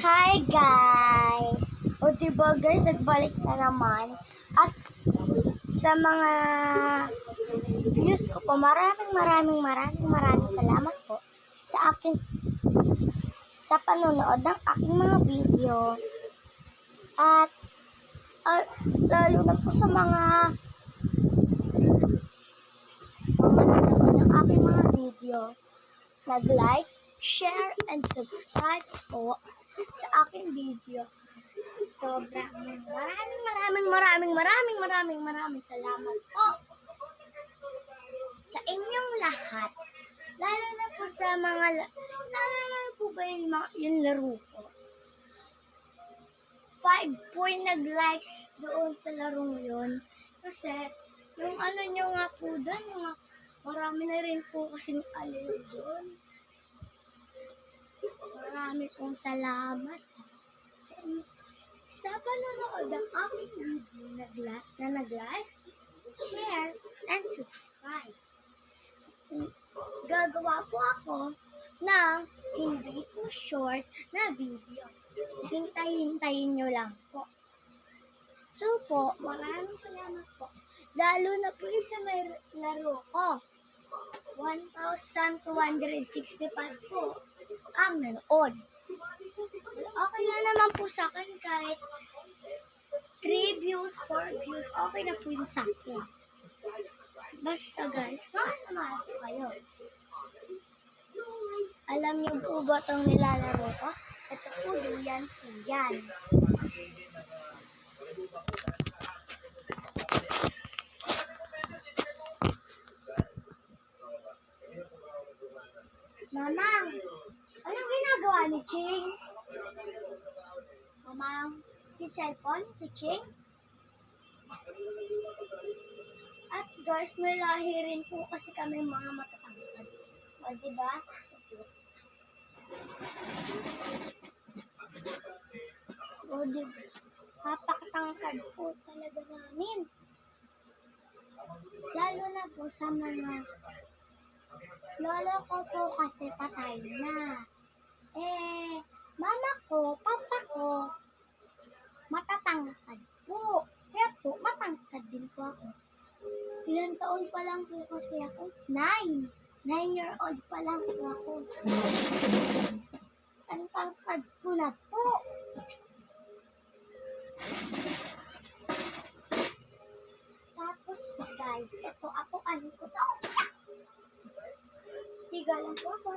Hi guys! O diba guys, nagbalik na naman. At sa mga views ko po, maraming salamat po sa akin sa panonood ng aking mga video. At lalo na po sa mga nanonood ng aking mga video. Nag-like, share, and subscribe po sa aking video. Sobrang maraming salamat po sa inyong lahat. Lalo na po sa mga, lalo po ba yung laro ko? 5 po yung nag-likes doon sa larong yun. Kasi, yung ano nyo nga po doon, marami na rin po kasing aliw doon. Marami pong salamat sa panonood ng aking video na nag-like, share, and subscribe. Gagawa po ako ng hindi po short na video. Hintayin nyo lang po. So po, maraming salamat po. Lalo na po yung sa may laro ko. 1,265 po ang nanood. Okay na naman po sa akin kahit 3 views, 4 views, okay na po yun sa akin. Basta guys, mahal po kayo. Alam niyo po ba itong nilalaro ko? Ito po, duyan po yan. Mamang, anong ginagawa ni Ching? Mamang, yung cellphone ni Ching? At guys, may lahi rin po kasi kami mga matatangkad. O, diba? O, diba? Kapakatangkad po talaga namin. Lalo na po sa mga lolo ko po kasi patay na. Mama ko, papa ko, matatangkad po. Kaya po, matangkad din po ako. Ilang taon pa lang po kasi ako? 9. 9-year-old pa lang po ako. Ang tangkad ko na po. Tapos guys, ito ako, ano ko to? Higa lang po ako.